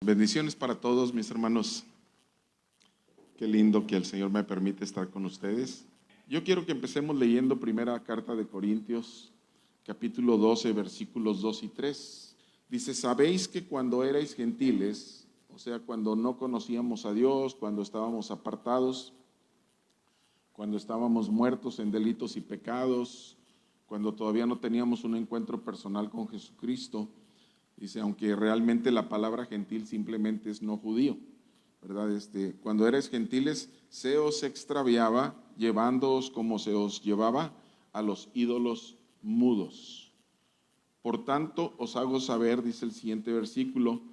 Bendiciones para todos mis hermanos. Qué lindo que el Señor me permite estar con ustedes. Yo quiero que empecemos leyendo primera carta de Corintios, capítulo 12, versículos 2 y 3. Dice, sabéis que cuando erais gentiles, o sea, cuando no conocíamos a Dios, cuando estábamos apartados, cuando estábamos muertos en delitos y pecados, cuando todavía no teníamos un encuentro personal con Jesucristo, dice, aunque realmente la palabra gentil simplemente es no judío, ¿verdad? Cuando eres gentiles, se os extraviaba, llevándoos como se os llevaba a los ídolos mudos. Por tanto, os hago saber, dice el siguiente versículo,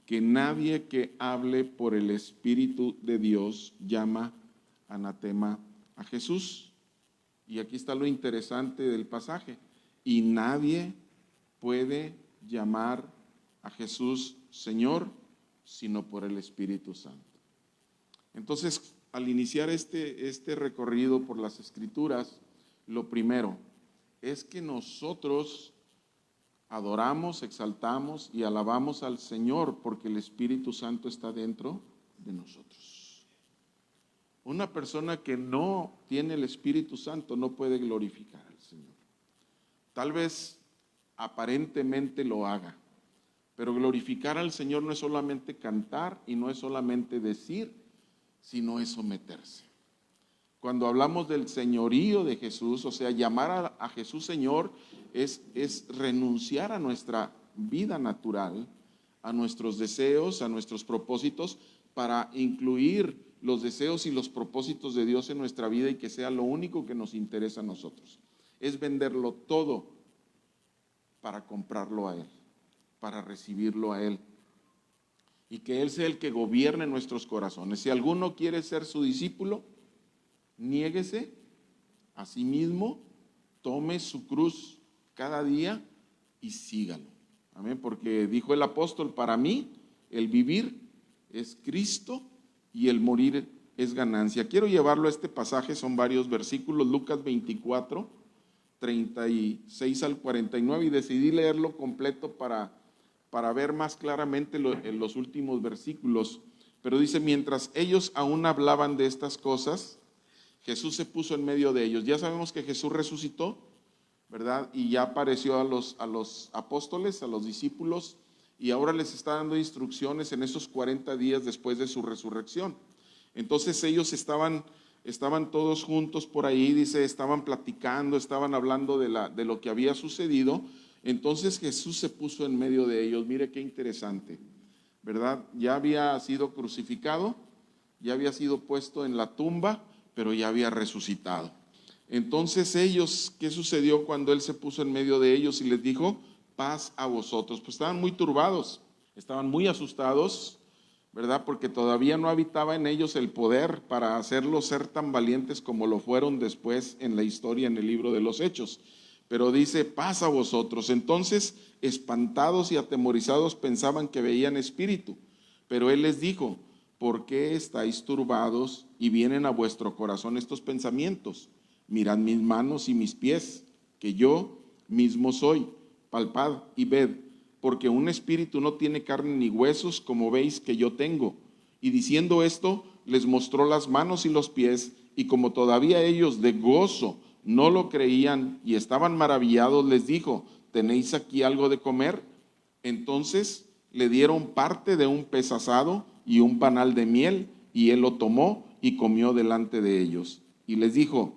que nadie que hable por el Espíritu de Dios llama anatema a Jesús. Y aquí está lo interesante del pasaje. Y nadie puede llamar a Jesús Señor, sino por el Espíritu Santo. Entonces, al iniciar este recorrido por las Escrituras, lo primero es que nosotros adoramos, exaltamos y alabamos al Señor porque el Espíritu Santo está dentro de nosotros. Una persona que no tiene el Espíritu Santo no puede glorificar al Señor. Tal vez aparentemente lo haga, pero glorificar al Señor no es solamente cantar y no es solamente decir, sino es someterse. Cuando hablamos del señorío de Jesús, o sea, llamar a Jesús Señor es renunciar a nuestra vida natural, a nuestros deseos, a nuestros propósitos, para incluir los deseos y los propósitos de Dios en nuestra vida y que sea lo único que nos interesa a nosotros. Es venderlo todo para comprarlo a Él, para recibirlo a Él, y que Él sea el que gobierne nuestros corazones. Si alguno quiere ser su discípulo, niéguese a sí mismo, tome su cruz cada día y sígalo. Amén, porque dijo el apóstol, para mí el vivir es Cristo y el morir es ganancia. Quiero llevarlo a este pasaje, son varios versículos, Lucas 24, 36 al 49, y decidí leerlo completo para ver más claramente en los últimos versículos. Pero dice, mientras ellos aún hablaban de estas cosas, Jesús se puso en medio de ellos. Ya sabemos que Jesús resucitó, ¿verdad? Y ya apareció a los apóstoles, a los discípulos, y ahora les está dando instrucciones en esos 40 días después de su resurrección. Entonces ellos estaban todos juntos por ahí, dice, estaban platicando, estaban hablando de lo que había sucedido. Entonces Jesús se puso en medio de ellos. Mire qué interesante, ¿verdad? Ya había sido crucificado, ya había sido puesto en la tumba, pero ya había resucitado. Entonces ellos, ¿qué sucedió cuando Él se puso en medio de ellos y les dijo, paz a vosotros? Pues estaban muy turbados, estaban muy asustados, ¿verdad? Porque todavía no habitaba en ellos el poder para hacerlos ser tan valientes como lo fueron después en la historia, en el libro de los Hechos. Pero dice, paz a vosotros. Entonces, espantados y atemorizados, pensaban que veían espíritu. Pero Él les dijo, ¿por qué estáis turbados y vienen a vuestro corazón estos pensamientos? Mirad mis manos y mis pies, que yo mismo soy. Palpad y ved, porque un espíritu no tiene carne ni huesos, como veis que yo tengo. Y diciendo esto, les mostró las manos y los pies, y como todavía ellos de gozo no lo creían y estaban maravillados, les dijo, ¿tenéis aquí algo de comer? Entonces le dieron parte de un pez asado y un panal de miel, y él lo tomó y comió delante de ellos. Y les dijo,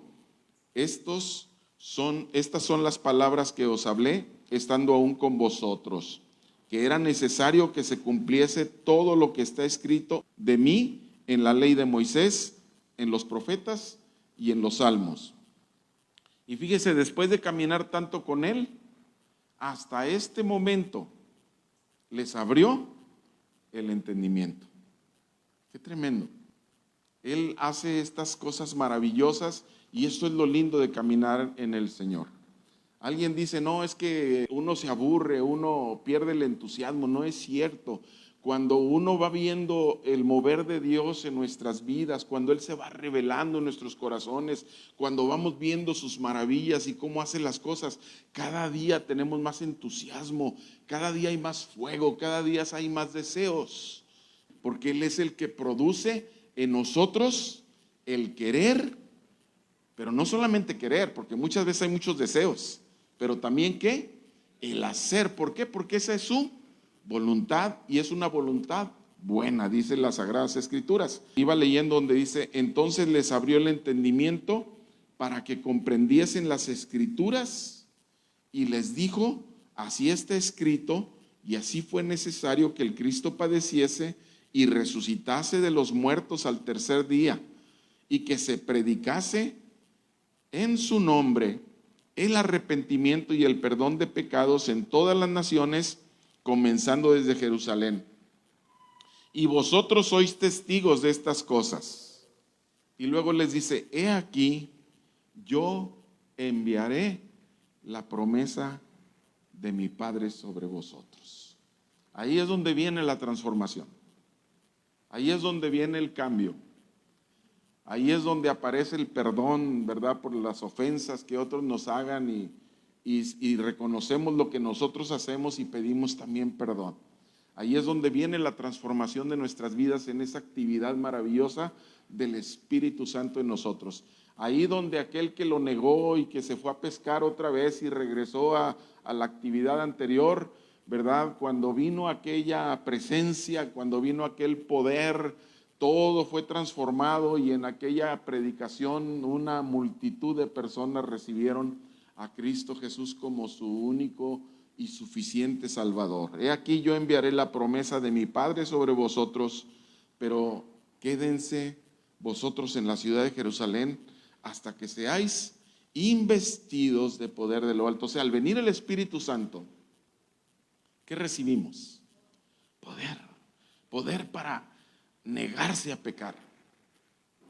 estas son las palabras que os hablé, estando aún con vosotros, que era necesario que se cumpliese todo lo que está escrito de mí en la ley de Moisés, en los profetas y en los salmos. Y fíjese, después de caminar tanto con Él, hasta este momento les abrió el entendimiento. Qué tremendo. Él hace estas cosas maravillosas y esto es lo lindo de caminar en el Señor. Alguien dice, no, es que uno se aburre, uno pierde el entusiasmo. No es cierto. Cuando uno va viendo el mover de Dios en nuestras vidas, cuando Él se va revelando en nuestros corazones, cuando vamos viendo sus maravillas y cómo hace las cosas, cada día tenemos más entusiasmo, cada día hay más fuego, cada día hay más deseos. porque Él es el que produce en nosotros el querer, pero no solamente querer, porque muchas veces hay muchos deseos, pero también ¿qué? El hacer. ¿Por qué? Porque esa es su voluntad y es una voluntad buena, dice las Sagradas Escrituras. Iba leyendo donde dice, entonces les abrió el entendimiento para que comprendiesen las Escrituras y les dijo, así está escrito y así fue necesario que el Cristo padeciese y resucitase de los muertos al tercer día y que se predicase en su nombre el arrepentimiento y el perdón de pecados en todas las naciones, comenzando desde Jerusalén. Y vosotros sois testigos de estas cosas. Y luego les dice, he aquí, yo enviaré la promesa de mi Padre sobre vosotros. Ahí es donde viene la transformación. Ahí es donde viene el cambio. Ahí es donde aparece el perdón, ¿verdad? Por las ofensas que otros nos hagan y reconocemos lo que nosotros hacemos y pedimos también perdón. Ahí es donde viene la transformación de nuestras vidas en esa actividad maravillosa del Espíritu Santo en nosotros. Ahí donde aquel que lo negó y que se fue a pescar otra vez y regresó a la actividad anterior, ¿verdad? Cuando vino aquella presencia, cuando vino aquel poder, todo fue transformado y en aquella predicación una multitud de personas recibieron a Cristo Jesús como su único y suficiente Salvador. He aquí yo enviaré la promesa de mi Padre sobre vosotros, pero quédense vosotros en la ciudad de Jerusalén hasta que seáis investidos de poder de lo alto. O sea, al venir el Espíritu Santo, ¿qué recibimos? Poder para negarse a pecar,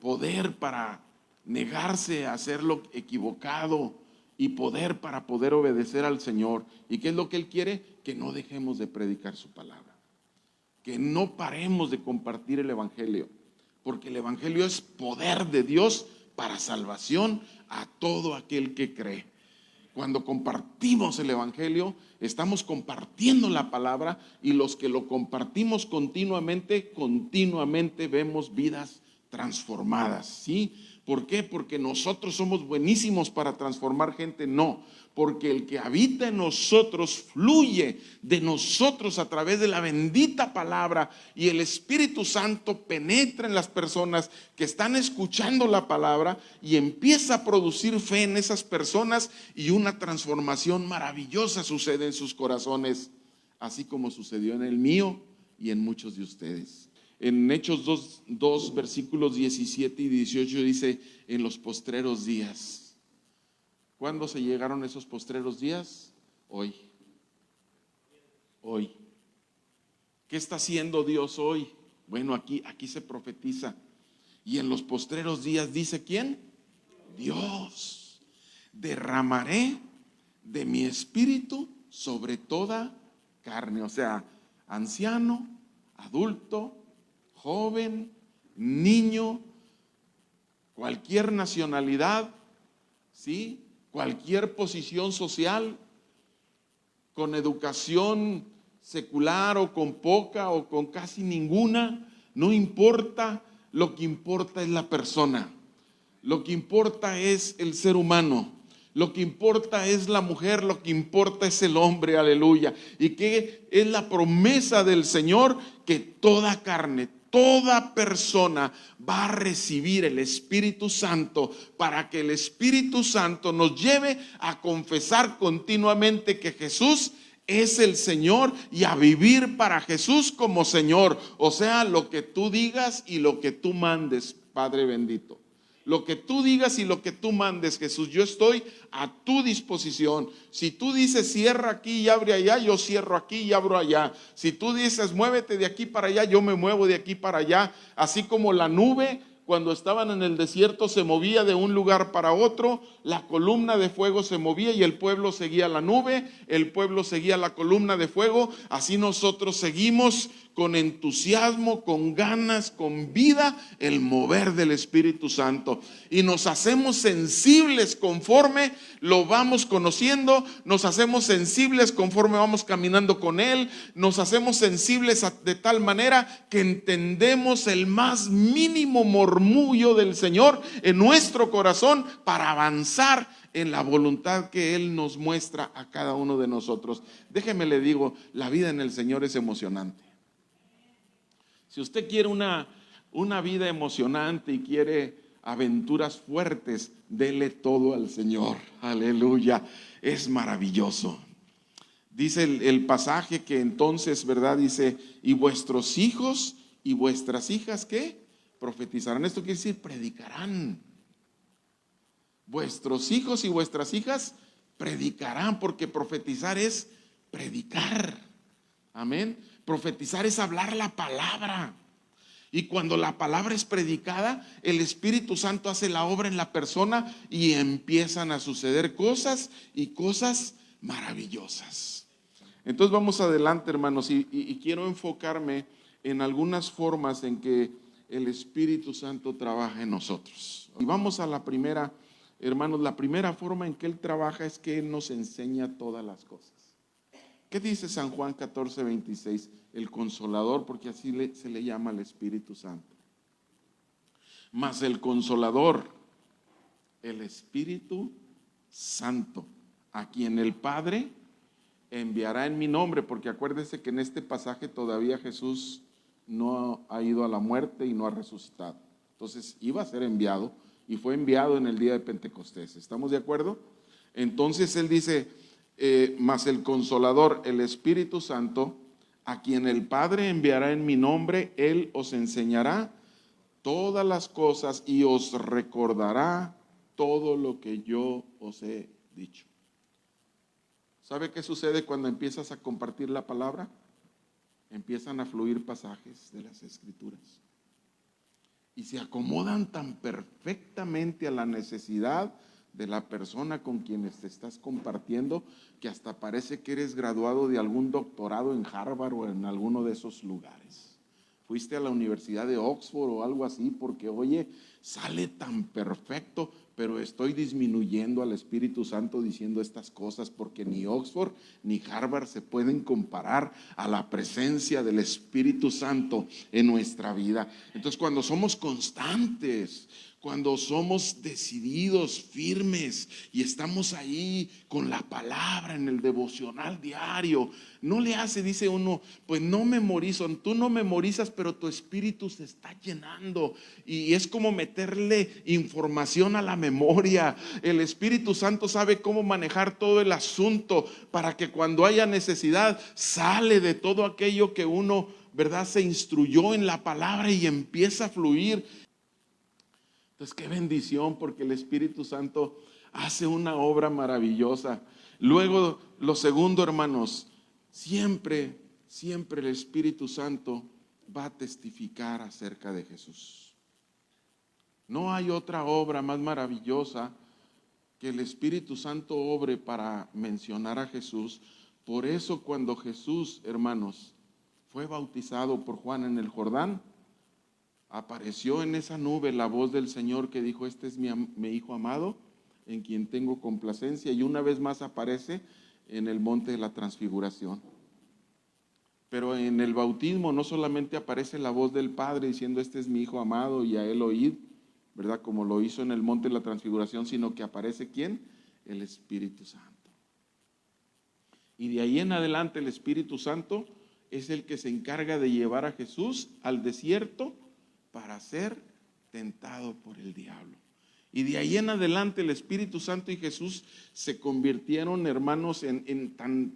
poder para negarse a hacer lo equivocado y poder para poder obedecer al Señor. ¿Y qué es lo que Él quiere? Que no dejemos de predicar su palabra, que no paremos de compartir el Evangelio, porque el Evangelio es poder de Dios para salvación a todo aquel que cree. Cuando compartimos el Evangelio, estamos compartiendo la palabra y los que lo compartimos continuamente vemos vidas transformadas, ¿sí? ¿Por qué? Porque nosotros somos buenísimos para transformar gente, no. Porque el que habita en nosotros fluye de nosotros a través de la bendita palabra y el Espíritu Santo penetra en las personas que están escuchando la palabra y empieza a producir fe en esas personas y una transformación maravillosa sucede en sus corazones, así como sucedió en el mío y en muchos de ustedes. En Hechos 2 versículos 17 y 18 dice, en los postreros días. ¿Cuándo se llegaron esos postreros días? Hoy. ¿Qué está haciendo Dios hoy? Bueno, aquí se profetiza. Y en los postreros días dice, ¿quién? Dios. Derramaré de mi espíritu sobre toda carne. O sea, anciano, adulto, joven, niño, cualquier nacionalidad, ¿sí? Cualquier posición social, con educación secular o con poca o con casi ninguna, no importa, lo que importa es la persona, lo que importa es el ser humano, lo que importa es la mujer, lo que importa es el hombre, aleluya. Y que es la promesa del Señor que toda carne, toda persona va a recibir el Espíritu Santo para que el Espíritu Santo nos lleve a confesar continuamente que Jesús es el Señor y a vivir para Jesús como Señor. O sea, lo que tú digas y lo que tú mandes, Padre bendito. Lo que tú digas y lo que tú mandes, Jesús, yo estoy a tu disposición. Si tú dices cierra aquí y abre allá, yo cierro aquí y abro allá. Si tú dices muévete de aquí para allá, yo me muevo de aquí para allá. Así como la nube Cuando estaban en el desierto se movía de un lugar para otro, la columna de fuego se movía y el pueblo seguía la nube, el pueblo seguía la columna de fuego. Así nosotros seguimos con entusiasmo, con ganas, con vida, el mover del Espíritu Santo. Y nos hacemos sensibles conforme lo vamos conociendo, nos hacemos sensibles conforme vamos caminando con Él, nos hacemos sensibles de tal manera que entendemos el más mínimo murmullo del Señor en nuestro corazón para avanzar en la voluntad que Él nos muestra a cada uno de nosotros. Déjeme le digo, la vida en el Señor es emocionante. Si usted quiere una vida emocionante y quiere aventuras fuertes, dele todo al Señor. Aleluya, es maravilloso. Dice el pasaje que entonces, ¿verdad? Dice, y vuestros hijos y vuestras hijas, ¿qué? Profetizarán. Esto quiere decir, predicarán. Vuestros hijos y vuestras hijas predicarán, porque profetizar es predicar. Amén. Profetizar es hablar la palabra. Y cuando la palabra es predicada, el Espíritu Santo hace la obra en la persona y empiezan a suceder cosas y cosas maravillosas. Entonces vamos adelante, hermanos, y quiero enfocarme en algunas formas en que el Espíritu Santo trabaja en nosotros. Y vamos a la primera, hermanos, la primera forma en que Él trabaja es que Él nos enseña todas las cosas. ¿Qué dice San Juan 14:26? El Consolador, porque así se le llama al Espíritu Santo. Mas el Consolador, el Espíritu Santo, a quien el Padre enviará en mi nombre, porque acuérdense que en este pasaje todavía Jesús no ha ido a la muerte y no ha resucitado. Entonces iba a ser enviado y fue enviado en el día de Pentecostés. ¿Estamos de acuerdo? Entonces Él dice, mas el Consolador, el Espíritu Santo, a quien el Padre enviará en mi nombre, Él os enseñará todas las cosas y os recordará todo lo que yo os he dicho. ¿Sabe qué sucede cuando empiezas a compartir la palabra? Empiezan a fluir pasajes de las Escrituras y se acomodan tan perfectamente a la necesidad de la persona con quienes te estás compartiendo, que hasta parece que eres graduado de algún doctorado en Harvard o en alguno de esos lugares. Fuiste a la Universidad de Oxford o algo así, porque oye, sale tan perfecto, pero estoy disminuyendo al Espíritu Santo diciendo estas cosas, porque ni Oxford ni Harvard se pueden comparar a la presencia del Espíritu Santo en nuestra vida. Entonces, cuando somos constantes, cuando somos decididos, firmes y estamos ahí con la palabra en el devocional diario, no le hace, dice uno, pues no memorizo, tú no memorizas, pero tu espíritu se está llenando y es como meterle información a la memoria. El Espíritu Santo sabe cómo manejar todo el asunto para que cuando haya necesidad sale de todo aquello que uno, ¿verdad?, se instruyó en la palabra y empieza a fluir. Entonces, qué bendición, porque el Espíritu Santo hace una obra maravillosa. Luego, lo segundo, hermanos, siempre el Espíritu Santo va a testificar acerca de Jesús. No hay otra obra más maravillosa que el Espíritu Santo obre para mencionar a Jesús. Por eso, cuando Jesús, hermanos, fue bautizado por Juan en el Jordán, apareció en esa nube la voz del Señor que dijo, este es mi Hijo amado, en quien tengo complacencia. Y una vez más aparece en el monte de la transfiguración. Pero en el bautismo no solamente aparece la voz del Padre diciendo, este es mi Hijo amado y a él oíd, ¿verdad?, como lo hizo en el monte de la transfiguración, sino que aparece ¿quién? El Espíritu Santo. Y de ahí en adelante el Espíritu Santo es el que se encarga de llevar a Jesús al desierto para ser tentado por el diablo. Y de ahí en adelante el Espíritu Santo y Jesús se convirtieron, hermanos,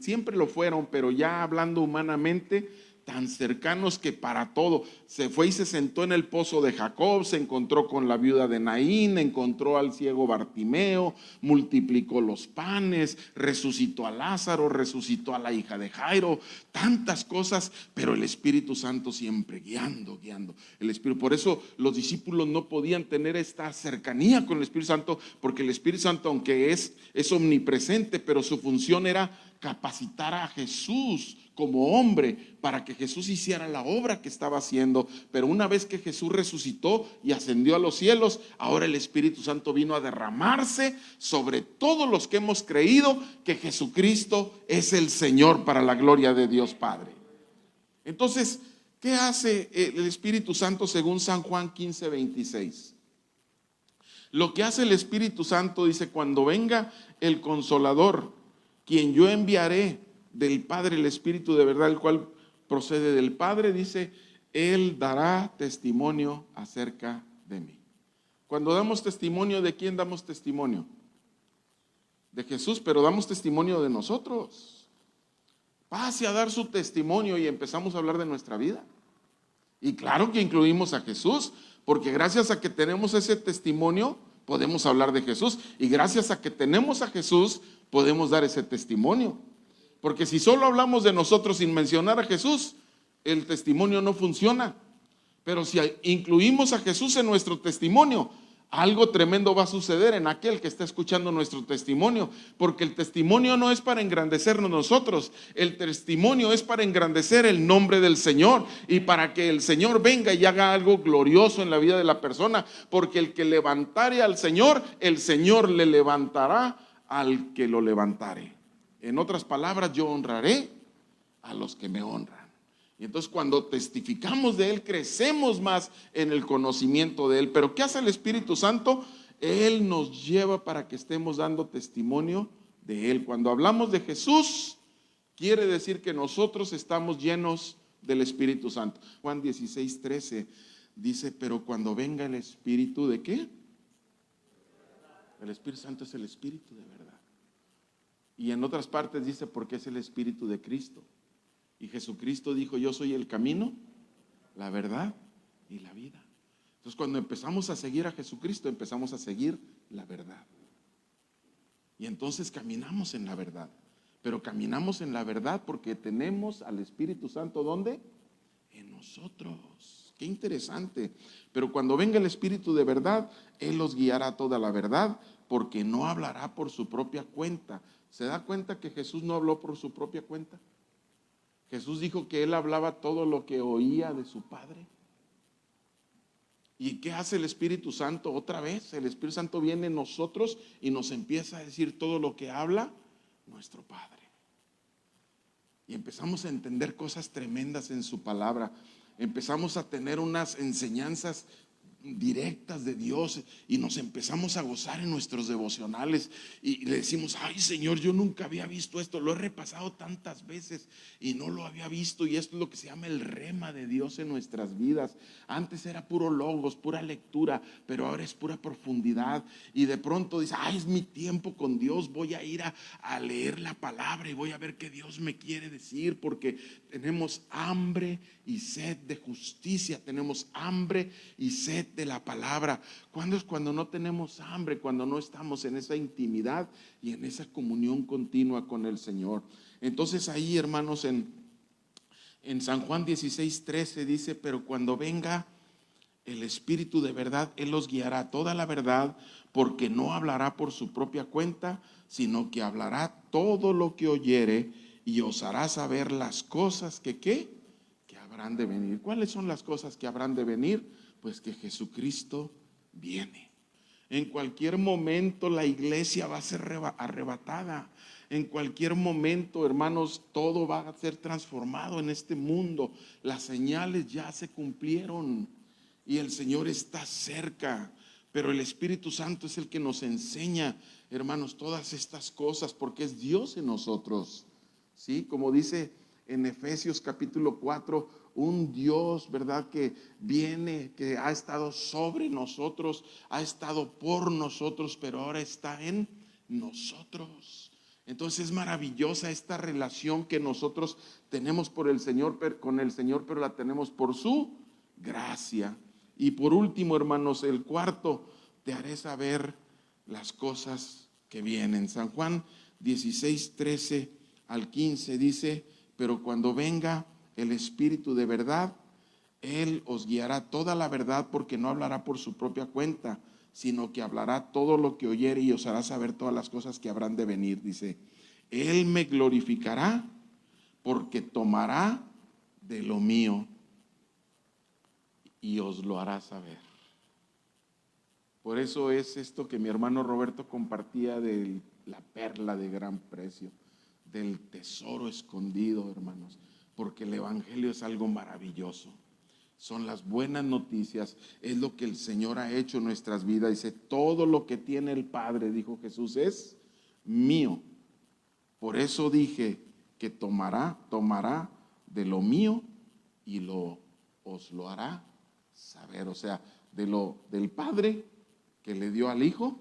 siempre lo fueron, pero ya hablando humanamente, tan cercanos que para todo. Se fue y se sentó en el pozo de Jacob, se encontró con la viuda de Naín, encontró al ciego Bartimeo, multiplicó los panes, resucitó a Lázaro, resucitó a la hija de Jairo, tantas cosas, pero el Espíritu Santo siempre guiando. El Espíritu, por eso los discípulos no podían tener esta cercanía con el Espíritu Santo, porque el Espíritu Santo, aunque es omnipresente, pero su función era capacitar a Jesús como hombre para que Jesús hiciera la obra que estaba haciendo. Pero una vez que Jesús resucitó y ascendió a los cielos, ahora el Espíritu Santo vino a derramarse sobre todos los que hemos creído que Jesucristo es el Señor, para la gloria de Dios Padre. Entonces, ¿qué hace el Espíritu Santo según San Juan 15:26? Lo que hace el Espíritu Santo, dice: cuando venga el Consolador, quien yo enviaré del Padre, el Espíritu de verdad, el cual procede del Padre, dice, Él dará testimonio acerca de mí. Cuando damos testimonio, ¿de quién damos testimonio? De Jesús, pero damos testimonio de nosotros. Pase a dar su testimonio y empezamos a hablar de nuestra vida. Y claro que incluimos a Jesús, porque gracias a que tenemos ese testimonio, podemos hablar de Jesús. Y gracias a que tenemos a Jesús, podemos dar ese testimonio. Porque si solo hablamos de nosotros sin mencionar a Jesús, el testimonio no funciona. Pero si incluimos a Jesús en nuestro testimonio, algo tremendo va a suceder en aquel que está escuchando nuestro testimonio, porque el testimonio no es para engrandecernos nosotros, el testimonio es para engrandecer el nombre del Señor y para que el Señor venga y haga algo glorioso en la vida de la persona, porque el que levantare al Señor, el Señor le levantará al que lo levantare. En otras palabras, yo honraré a los que me honran. Y entonces cuando testificamos de Él, crecemos más en el conocimiento de Él. Pero ¿qué hace el Espíritu Santo? Él nos lleva para que estemos dando testimonio de Él. Cuando hablamos de Jesús, quiere decir que nosotros estamos llenos del Espíritu Santo. Juan 16:13 dice, pero cuando venga el Espíritu, ¿de qué? El Espíritu Santo es el Espíritu de verdad. Y en otras partes dice, porque es el Espíritu de Cristo. Y Jesucristo dijo, yo soy el camino, la verdad y la vida. Entonces cuando empezamos a seguir a Jesucristo, empezamos a seguir la verdad. Y entonces caminamos en la verdad. Pero caminamos en la verdad porque tenemos al Espíritu Santo, ¿dónde? En nosotros. Qué interesante. Pero cuando venga el Espíritu de verdad, Él los guiará a toda la verdad, porque no hablará por su propia cuenta. ¿Se da cuenta que Jesús no habló por su propia cuenta? Jesús dijo que Él hablaba todo lo que oía de su Padre. ¿Y qué hace el Espíritu Santo? Otra vez, el Espíritu Santo viene en nosotros y nos empieza a decir todo lo que habla nuestro Padre. Y empezamos a entender cosas tremendas en su palabra. Empezamos a tener unas enseñanzas directas de Dios y nos empezamos a gozar en nuestros devocionales y le decimos, ay Señor, yo nunca había visto esto, lo he repasado tantas veces y no lo había visto, y esto es lo que se llama el rema de Dios en nuestras vidas. Antes era puro logos, pura lectura, pero ahora es pura profundidad, y de pronto dice, ay, es mi tiempo con Dios, voy a ir a leer la palabra y voy a ver qué Dios me quiere decir, porque tenemos hambre y sed de justicia, tenemos hambre y sed de la palabra. ¿Cuándo es cuando no tenemos hambre? Cuando no estamos en esa intimidad y en esa comunión continua con el Señor. Entonces ahí, hermanos, en San Juan 16:13 dice, pero cuando venga el Espíritu de verdad, Él los guiará a toda la verdad, porque no hablará por su propia cuenta, sino que hablará todo lo que oyere y os hará saber las cosas que habrán de venir. ¿Cuáles son las cosas que habrán de venir? Pues que Jesucristo viene. En cualquier momento la iglesia va a ser arrebatada. En cualquier momento, hermanos, todo va a ser transformado en este mundo. Las señales ya se cumplieron y el Señor está cerca. Pero el Espíritu Santo es el que nos enseña, hermanos, todas estas cosas, porque es Dios en nosotros. ¿Sí? Como dice en Efesios capítulo 4, un Dios, ¿verdad?, que viene, que ha estado sobre nosotros, ha estado por nosotros, pero ahora está en nosotros. Entonces es maravillosa esta relación que nosotros tenemos por el Señor, con el Señor, pero la tenemos por su gracia. Y por último, hermanos, el cuarto, te haré saber las cosas que vienen. San Juan 16, 13 al 15 dice: pero cuando venga el Espíritu de verdad, Él os guiará toda la verdad, porque no hablará por su propia cuenta, sino que hablará todo lo que oyere y os hará saber todas las cosas que habrán de venir. Dice: Él me glorificará, porque tomará de lo mío y os lo hará saber. Por eso es esto que mi hermano Roberto compartía de la perla de gran precio, del tesoro escondido, hermanos, porque el Evangelio es algo maravilloso. Son las buenas noticias, es lo que el Señor ha hecho en nuestras vidas. Dice: todo lo que tiene el Padre, dijo Jesús, es mío. Por eso dije que tomará de lo mío y os lo hará saber. O sea, del Padre que le dio al Hijo,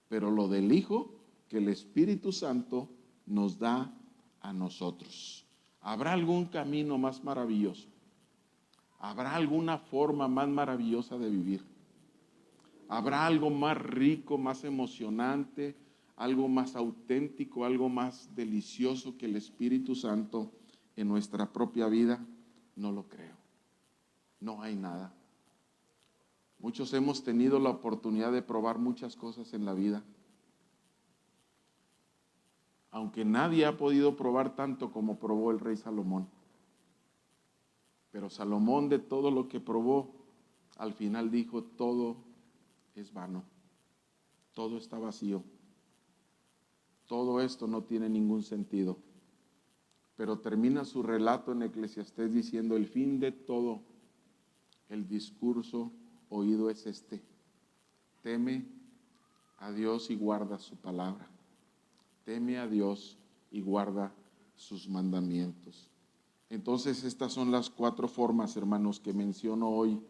pero lo del Hijo que el Espíritu Santo nos da a nosotros. ¿Habrá algún camino más maravilloso? ¿Habrá alguna forma más maravillosa de vivir? ¿Habrá algo más rico, más emocionante, algo más auténtico, algo más delicioso que el Espíritu Santo en nuestra propia vida? No lo creo. No hay nada. Muchos hemos tenido la oportunidad de probar muchas cosas en la vida, aunque nadie ha podido probar tanto como probó el rey Salomón. Pero Salomón, de todo lo que probó, al final dijo: todo es vano, todo está vacío, todo esto no tiene ningún sentido. Pero termina su relato en Eclesiastés diciendo: el fin de todo el discurso oído es este: teme a Dios y guarda su palabra. Teme a Dios y guarda sus mandamientos. Entonces, estas son las 4 formas, hermanos, que menciono hoy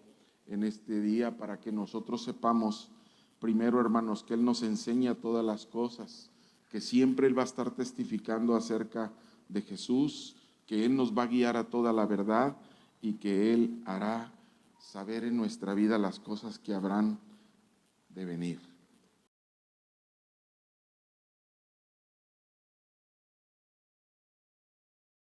en este día, para que nosotros sepamos, primero, hermanos, que Él nos enseña todas las cosas, que siempre Él va a estar testificando acerca de Jesús, que Él nos va a guiar a toda la verdad y que Él hará saber en nuestra vida las cosas que habrán de venir.